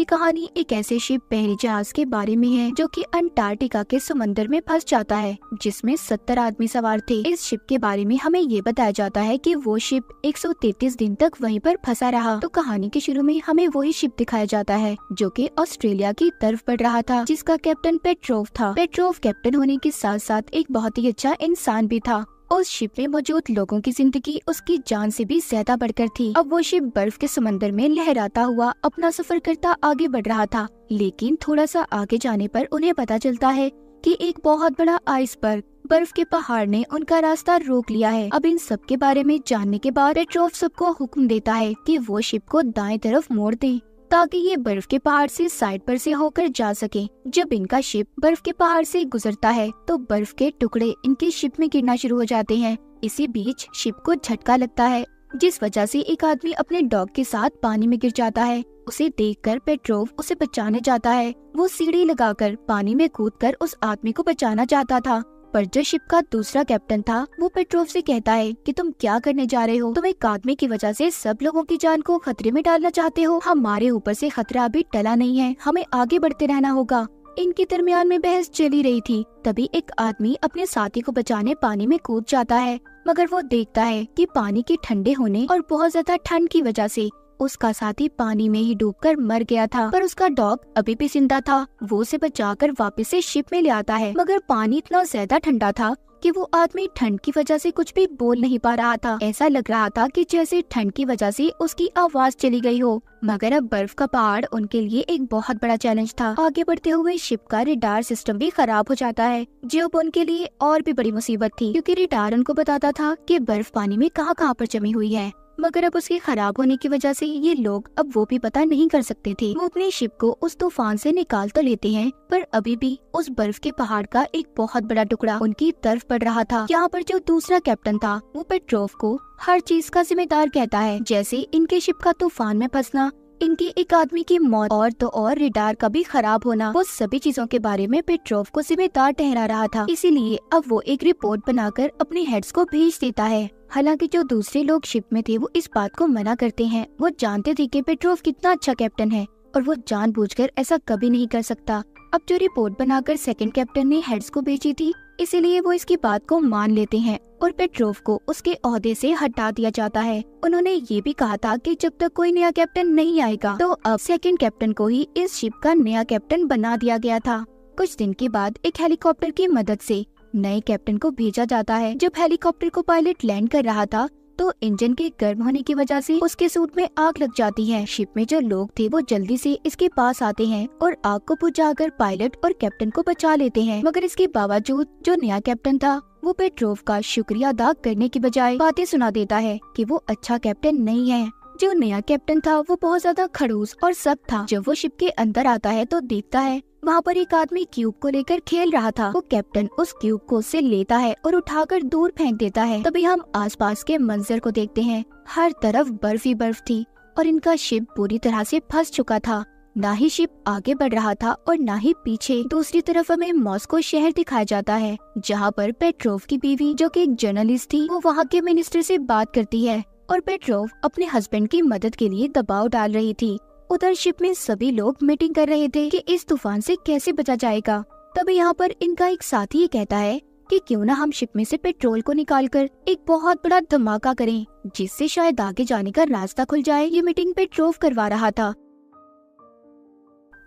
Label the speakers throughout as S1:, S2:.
S1: ये कहानी एक ऐसे शिप पहले जहाज के बारे में है जो कि अंटार्कटिका के समंदर में फंस जाता है, जिसमें 70 आदमी सवार थे। इस शिप के बारे में हमें ये बताया जाता है कि वो शिप 133 दिन तक वहीं पर फंसा रहा। तो कहानी के शुरू में हमें वही शिप दिखाया जाता है जो कि ऑस्ट्रेलिया की तरफ बढ़ रहा था, जिसका कैप्टन पेट्रोव था। पेट्रोव कैप्टन होने के साथ साथ एक बहुत ही अच्छा इंसान भी था। उस शिप में मौजूद लोगों की जिंदगी उसकी जान से भी ज्यादा बढ़कर थी। अब वो शिप बर्फ के समंदर में लहराता हुआ अपना सफर करता आगे बढ़ रहा था, लेकिन थोड़ा सा आगे जाने पर उन्हें पता चलता है कि एक बहुत बड़ा आइसबर्ग, बर्फ के पहाड़ ने उनका रास्ता रोक लिया है। अब इन सब के बारे में जानने के बाद पेट्रोव सबको हुक्म देता है कि वो शिप को दाएं तरफ मोड़ दें ताकि ये बर्फ के पहाड़ से साइड पर से होकर जा सके। जब इनका शिप बर्फ के पहाड़ से गुजरता है तो बर्फ के टुकड़े इनके शिप में गिरना शुरू हो जाते हैं। इसी बीच शिप को झटका लगता है, जिस वजह से एक आदमी अपने डॉग के साथ पानी में गिर जाता है। उसे देखकर पेट्रोव उसे बचाने जाता है। वो सीढ़ी लगाकर पानी में कूदकर उस आदमी को बचाना चाहता था, पर जो शिप का दूसरा कैप्टन था वो पेट्रोव से कहता है कि तुम क्या करने जा रहे हो? तुम एक आदमी की वजह से सब लोगों की जान को खतरे में डालना चाहते हो। हमारे ऊपर से खतरा अभी टला नहीं है, हमें आगे बढ़ते रहना होगा। इनके दरमियान में बहस चली रही थी, तभी एक आदमी अपने साथी को बचाने पानी में कूद जाता है, मगर वो देखता है कि पानी के ठंडे होने और बहुत ज्यादा ठंड की वजह से उसका साथी पानी में ही डूबकर मर गया था, पर उसका डॉग अभी भी जिंदा था। वो उसे बचाकर वापस से शिप में ले आता है, मगर पानी इतना ज्यादा ठंडा था कि वो आदमी ठंड की वजह से कुछ भी बोल नहीं पा रहा था। ऐसा लग रहा था कि जैसे ठंड की वजह से उसकी आवाज चली गई हो। मगर अब बर्फ का पहाड़ उनके लिए एक बहुत बड़ा चैलेंज था। आगे बढ़ते हुए शिप का रेडार सिस्टम भी खराब हो जाता है, जो अब उनके लिए और भी बड़ी मुसीबत थी, क्योंकि रेडार उनको बताता था कि बर्फ पानी में कहाँ कहाँ पर जमी हुई है। मगर अब उसके खराब होने की वजह से ये लोग अब वो भी पता नहीं कर सकते थे। वो अपनी शिप को उस तूफान से निकाल तो लेते हैं, पर अभी भी उस बर्फ के पहाड़ का एक बहुत बड़ा टुकड़ा उनकी तरफ पड़ रहा था। यहाँ पर जो दूसरा कैप्टन था वो पेट्रोव को हर चीज का जिम्मेदार कहता है, जैसे इनके शिप का तूफान में फंसना, इनके एक आदमी की मौत और तो और रेडार का भी खराब होना। वो सभी चीजों के बारे में पेट्रोव को जिम्मेदार ठहरा रहा था। इसीलिए अब वो एक रिपोर्ट बनाकर अपने हेड्स को भेज देता है। हालांकि जो दूसरे लोग शिप में थे वो इस बात को मना करते हैं। वो जानते थे कि पेट्रोव कितना अच्छा कैप्टन है और वो जानबूझकर ऐसा कभी नहीं कर सकता। अब जो रिपोर्ट बनाकर सेकंड कैप्टन ने हेड्स को भेजी थी, इसीलिए वो इसकी बात को मान लेते हैं और पेट्रोव को उसके ओहदे से हटा दिया जाता है। उन्होंने ये भी कहा था कि जब तक कोई नया कैप्टन नहीं आएगा तो अब सेकंड कैप्टन को ही इस शिप का नया कैप्टन बना दिया गया था। कुछ दिन के बाद एक हेलीकॉप्टर की मदद से नए कैप्टन को भेजा जाता है। जब हेलीकॉप्टर को पायलट लैंड कर रहा था तो इंजन के गर्म होने की वजह से उसके सूट में आग लग जाती है। शिप में जो लोग थे वो जल्दी से इसके पास आते हैं और आग को बुझाकर पायलट और कैप्टन को बचा लेते हैं। मगर इसके बावजूद जो नया कैप्टन था वो पेट्रोव का शुक्रिया अदा करने की बजाय बातें सुना देता है कि वो अच्छा कैप्टन नहीं है। जो नया कैप्टन था वो बहुत ज्यादा खड़ूस और सख्त था। जब वो शिप के अंदर आता है तो देखता है वहाँ पर एक आदमी क्यूब को लेकर खेल रहा था। वो कैप्टन उस क्यूब को उससे लेता है और उठाकर दूर फेंक देता है। तभी हम आसपास के मंजर को देखते हैं। हर तरफ बर्फ ही बर्फ थी और इनका शिप पूरी तरह से फंस चुका था। ना ही शिप आगे बढ़ रहा था और ना ही पीछे। दूसरी तरफ हमें मॉस्को शहर दिखाया जाता है, जहाँ पर पेट्रोव की बीवी जो कि एक जर्नलिस्ट थी वो वहाँ के मिनिस्टर से बात करती है और पेट्रोव अपने हस्बैंड की मदद के लिए दबाव डाल रही थी। उधर शिप में सभी लोग मीटिंग कर रहे थे कि इस तूफान से कैसे बचा जाएगा। तभी यहाँ पर इनका एक साथी ये कहता है कि क्यों ना हम शिप में से पेट्रोल को निकालकर एक बहुत बड़ा धमाका करें, जिससे शायद आगे जाने का रास्ता खुल जाए। ये मीटिंग पेट्रोव करवा रहा था।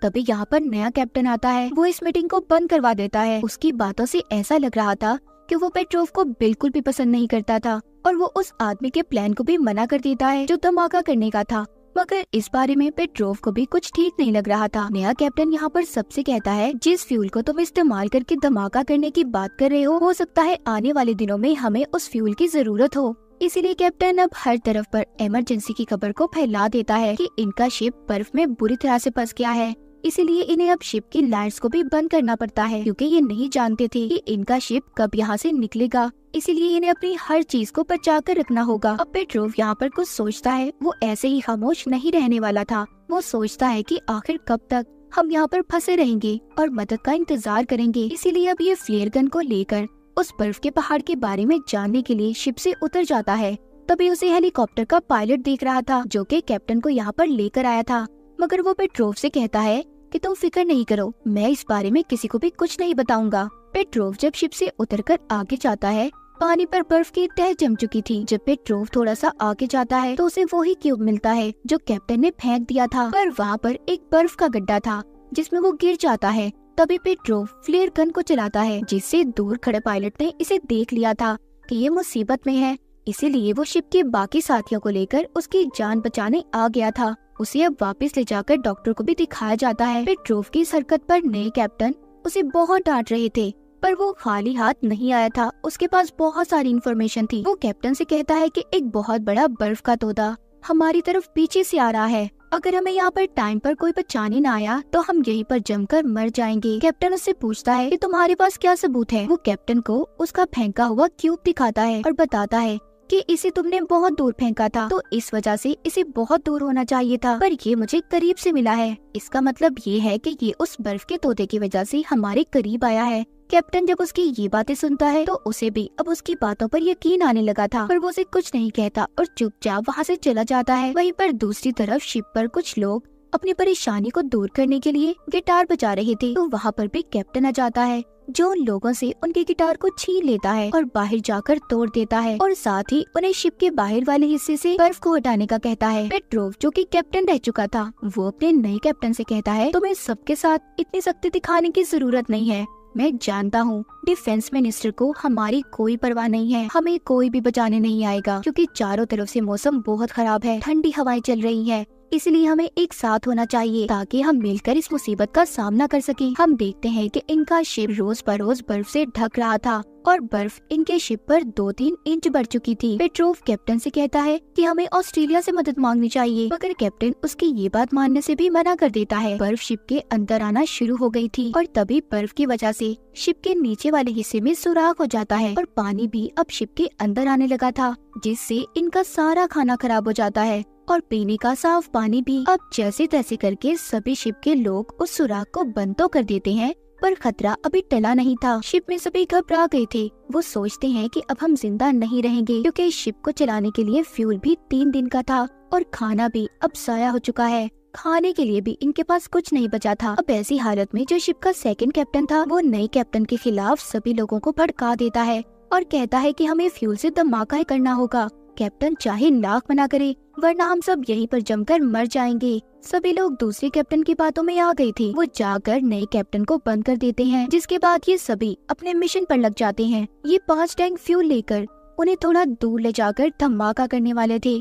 S1: तभी यहाँ पर नया कैप्टन आता है। वो इस मीटिंग को बंद करवा देता है। उसकी बातों से ऐसा लग रहा था कि वो पेट्रोव को बिल्कुल भी पसंद नहीं करता था और वो उस आदमी के प्लान को भी मना कर देता है जो धमाका करने का था। मगर इस बारे में पेट्रोव को भी कुछ ठीक नहीं लग रहा था। नया कैप्टन यहाँ पर सबसे कहता है जिस फ्यूल को तुम इस्तेमाल करके धमाका करने की बात कर रहे हो सकता है आने वाले दिनों में हमें उस फ्यूल की जरूरत हो। इसीलिए कैप्टन अब हर तरफ पर इमरजेंसी की खबर को फैला देता है कि इनका शिप बर्फ में बुरी तरह से फंस गया है। इसीलिए इन्हें अब शिप की लाइट्स को भी बंद करना पड़ता है, क्योंकि ये नहीं जानते थे कि इनका शिप कब यहाँ से निकलेगा। इसीलिए इन्हें अपनी हर चीज को बचा कर रखना होगा। अब पेट्रोव यहाँ पर कुछ सोचता है। वो ऐसे ही खामोश नहीं रहने वाला था। वो सोचता है कि आखिर कब तक हम यहाँ पर फंसे रहेंगे और मदद का इंतजार करेंगे। इसीलिए अब ये फ्लेयर गन को लेकर उस बर्फ के पहाड़ के बारे में जानने के लिए शिप से उतर जाता है। तभी उसे हेलीकॉप्टर का पायलट देख रहा था जो कि कैप्टन को यहाँ पर लेकर आया था। मगर वो पेट्रोव से कहता है कि तुम फिक्र नहीं करो, मैं इस बारे में किसी को भी कुछ नहीं बताऊंगा। पेट्रोव जब शिप से उतरकर आगे जाता है, पानी पर बर्फ की तह जम चुकी थी। जब पेट्रोव थोड़ा सा आगे जाता है तो उसे वही क्यूब मिलता है जो कैप्टन ने फेंक दिया था, पर वहाँ पर एक बर्फ का गड्ढा था जिसमें वो गिर जाता है। तभी पेट्रोव फ्लेयर गन को चलाता है, जिससे दूर खड़े पायलट ने इसे देख लिया था कि ये मुसीबत में है, इसीलिए वो शिप के बाकी साथियों को लेकर उसकी जान बचाने आ गया था। उसे अब वापस ले जाकर डॉक्टर को भी दिखाया जाता है। पेट्रोव की इस हरकत पर नए कैप्टन उसे बहुत डांट रहे थे, पर वो खाली हाथ नहीं आया था, उसके पास बहुत सारी इन्फॉर्मेशन थी। वो कैप्टन से कहता है कि एक बहुत बड़ा बर्फ का तोता हमारी तरफ पीछे से आ रहा है, अगर हमें यहाँ पर टाइम पर कोई बचाने न आया तो हम यहीं पर जमकर मर जाएंगे। कैप्टन उससे पूछता है कि तुम्हारे पास क्या सबूत है। वो कैप्टन को उसका फेंका हुआ क्यूब दिखाता है और बताता है कि इसे तुमने बहुत दूर फेंका था, तो इस वजह से इसे बहुत दूर होना चाहिए था, पर ये मुझे करीब से मिला है। इसका मतलब ये है कि ये उस बर्फ के तोते की वजह से हमारे करीब आया है। कैप्टन जब उसकी ये बातें सुनता है तो उसे भी अब उसकी बातों पर यकीन आने लगा था, पर वो उसे कुछ नहीं कहता और चुपचाप वहाँ से चला जाता है। वहीं पर दूसरी तरफ शिप पर कुछ लोग अपनी परेशानी को दूर करने के लिए गिटार बजा रहे थे, तो वहाँ पर भी कैप्टन आ जाता है, जो उन लोगों से उनके गिटार को छीन लेता है और बाहर जाकर तोड़ देता है, और साथ ही उन्हें शिप के बाहर वाले हिस्से से बर्फ को हटाने का कहता है। पेट्रोव जो कि कैप्टन रह चुका था, वो अपने नए कैप्टन से कहता है तुम्हें सबके साथ इतनी सख्ती दिखाने की जरूरत नहीं है, मैं जानता हूँ डिफेंस मिनिस्टर को हमारी कोई परवाह नहीं है, हमें कोई भी बचाने नहीं आएगा, क्योंकि चारों तरफ से मौसम बहुत खराब है, ठंडी हवाएं चल रही है, इसलिए हमें एक साथ होना चाहिए ताकि हम मिलकर इस मुसीबत का सामना कर सकें। हम देखते हैं कि इनका शिप रोज बरोज बर्फ से ढक रहा था और बर्फ इनके शिप पर 2-3 इंच बढ़ चुकी थी। पेट्रोव कैप्टन से कहता है कि हमें ऑस्ट्रेलिया से मदद मांगनी चाहिए, मगर कैप्टन उसकी ये बात मानने से भी मना कर देता है। बर्फ शिप के अंदर आना शुरू हो गई थी और तभी बर्फ की वजह से शिप के नीचे वाले हिस्से में सुराख हो जाता है और पानी भी अब शिप के अंदर आने लगा था, जिससे इनका सारा खाना खराब हो जाता है और पीने का साफ पानी भी। अब जैसे तैसे करके सभी शिप के लोग उस सुराख को बंद तो कर देते हैं, पर खतरा अभी टला नहीं था। शिप में सभी घबरा गए थे, वो सोचते हैं कि अब हम जिंदा नहीं रहेंगे, क्योंकि शिप को चलाने के लिए फ्यूल भी 3 दिन का था और खाना भी अब ज़ाया हो चुका है। खाने के लिए भी इनके पास कुछ नहीं बचा था। अब ऐसी हालत में जो शिप का सेकंड कैप्टन था, वो नए कैप्टन के खिलाफ सभी लोगों को भड़का देता है और कहता है कि हमें फ्यूल से धमाका ही करना होगा, कैप्टन चाहे लाख मना करे, वरना हम सब यहीं पर जमकर मर जाएंगे। सभी लोग दूसरे कैप्टन की बातों में आ गए थे, वो जाकर नए कैप्टन को बंद कर देते हैं, जिसके बाद ये सभी अपने मिशन पर लग जाते हैं। ये 5 टैंक फ्यूल लेकर उन्हें थोड़ा दूर ले जाकर धमाका करने वाले थे।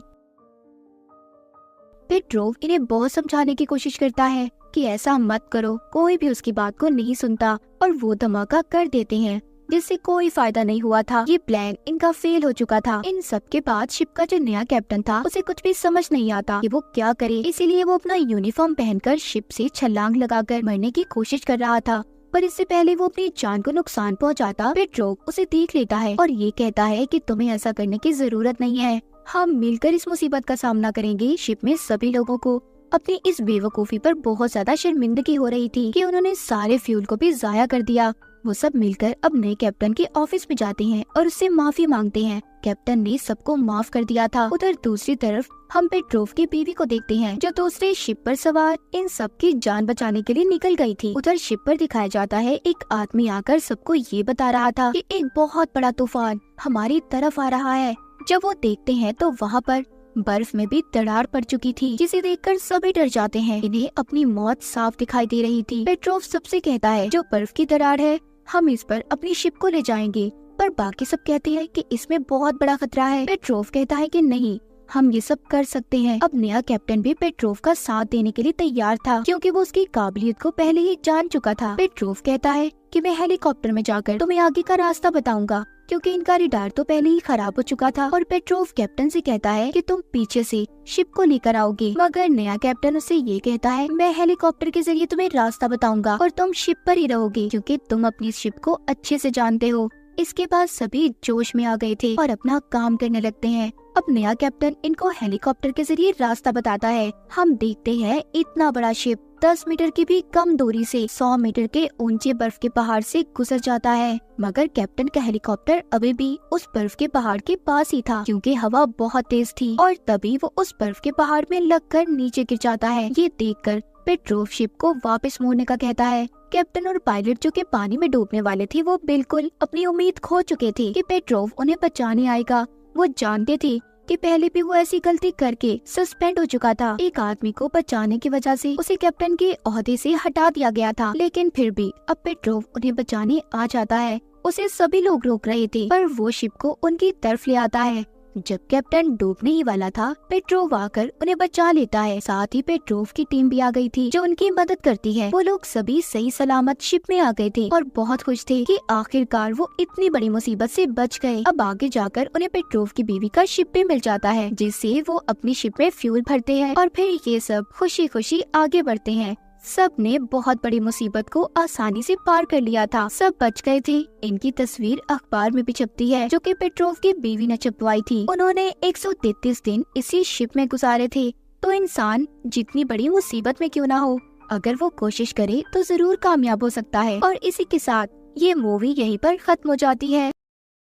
S1: पेट्रोव इन्हें बहुत समझाने की कोशिश करता है कि ऐसा मत करो, कोई भी उसकी बात को नहीं सुनता और वो धमाका कर देते हैं, जिससे कोई फायदा नहीं हुआ था। ये प्लान इनका फेल हो चुका था। इन सब के बाद शिप का जो नया कैप्टन था, उसे कुछ भी समझ नहीं आता कि वो क्या करे, इसीलिए वो अपना यूनिफॉर्म पहनकर शिप से छलांग लगाकर मरने की कोशिश कर रहा था, पर इससे पहले वो अपनी जान को नुकसान पहुंचाता, पेट्रोव उसे देख लेता है और ये कहता है कि तुम्हें ऐसा करने की जरूरत नहीं है, हम मिलकर इस मुसीबत का सामना करेंगे। शिप में सभी लोगों को अपनी इस बेवकूफी पर बहुत ज्यादा शर्मिंदगी हो रही थी कि उन्होंने सारे फ्यूल को भी जाया कर दिया। वो सब मिलकर अब नए कैप्टन के ऑफिस में जाते हैं और उससे माफी मांगते हैं। कैप्टन ने सबको माफ कर दिया था। उधर दूसरी तरफ हम पेट्रोव की बीवी को देखते हैं, जो दूसरे शिप पर सवार इन सब की जान बचाने के लिए निकल गई थी। उधर शिप पर दिखाया जाता है एक आदमी आकर सबको ये बता रहा था कि एक बहुत बड़ा तूफान हमारी तरफ आ रहा है। जब वो देखते हैं तो वहाँ पर बर्फ में भी दरार पड़ चुकी थी, जिसे देखकर सभी डर जाते हैं। इन्हें अपनी मौत साफ दिखाई दे रही थी। पेट्रोव सबसे कहता है जो बर्फ की दरार है हम इस पर अपनी शिप को ले जाएंगे, पर बाकी सब कहते हैं कि इसमें बहुत बड़ा खतरा है। पेट्रोव कहता है कि नहीं, हम ये सब कर सकते हैं। अब नया कैप्टन भी पेट्रोव का साथ देने के लिए तैयार था, क्योंकि वो उसकी काबिलियत को पहले ही जान चुका था। पेट्रोव कहता है कि मैं हेलीकॉप्टर में जाकर तुम्हें आगे का रास्ता बताऊंगा, क्योंकि इनका रडार तो पहले ही खराब हो चुका था। और पेट्रोव कैप्टन से कहता है कि तुम पीछे से शिप को लेकर आओगे, मगर नया कैप्टन उससे ये कहता है मैं हेलीकॉप्टर के जरिए तुम्हें रास्ता बताऊंगा और तुम शिप पर ही रहोगे, क्योंकि तुम अपनी शिप को अच्छे से जानते हो। इसके बाद सभी जोश में आ गए थे और अपना काम करने लगते हैं। अब नया कैप्टन इनको हेलीकॉप्टर के जरिए रास्ता बताता है। हम देखते हैं इतना बड़ा शिप 10 मीटर की भी कम दूरी से 100 मीटर के ऊंचे बर्फ के पहाड़ से गुजर जाता है, मगर कैप्टन का हेलीकॉप्टर अभी भी उस बर्फ के पहाड़ के पास ही था क्योंकि हवा बहुत तेज थी और तभी वो उस बर्फ के पहाड़ में लगकर नीचे गिर जाता है। ये देखकर पेट्रोव शिप को वापस मोड़ने का कहता है। कैप्टन और पायलट जो कि पानी में डूबने वाले थे वो बिल्कुल अपनी उम्मीद खो चुके थे कि पेट्रोव उन्हें बचाने आएगा। वो जानते थे कि पहले भी वो ऐसी गलती करके सस्पेंड हो चुका था। एक आदमी को बचाने की वजह से उसे कैप्टन के ओहदे से हटा दिया गया था, लेकिन फिर भी अब पेट्रोव उन्हें बचाने आ जाता है। उसे सभी लोग रोक रहे थे पर वो शिप को उनकी तरफ ले आता है। जब कैप्टन डूबने ही वाला था, पेट्रोव आकर उन्हें बचा लेता है। साथ ही पेट्रोव की टीम भी आ गई थी जो उनकी मदद करती है। वो लोग सभी सही सलामत शिप में आ गए थे और बहुत खुश थे कि आखिरकार वो इतनी बड़ी मुसीबत से बच गए। अब आगे जाकर उन्हें पेट्रोव की बीवी का शिप भी मिल जाता है, जिससे वो अपनी शिप में फ्यूल भरते हैं और फिर ये सब खुशी खुशी आगे बढ़ते हैं। सब ने बहुत बड़ी मुसीबत को आसानी से पार कर लिया था, सब बच गए थे। इनकी तस्वीर अखबार में भी छपती है जो कि पेट्रोव की बीवी ने छपवाई थी। उन्होंने 133 दिन इसी शिप में गुजारे थे। तो इंसान जितनी बड़ी मुसीबत में क्यों ना हो, अगर वो कोशिश करे तो जरूर कामयाब हो सकता है। और इसी के साथ ये मूवी यहीं पर खत्म हो जाती है।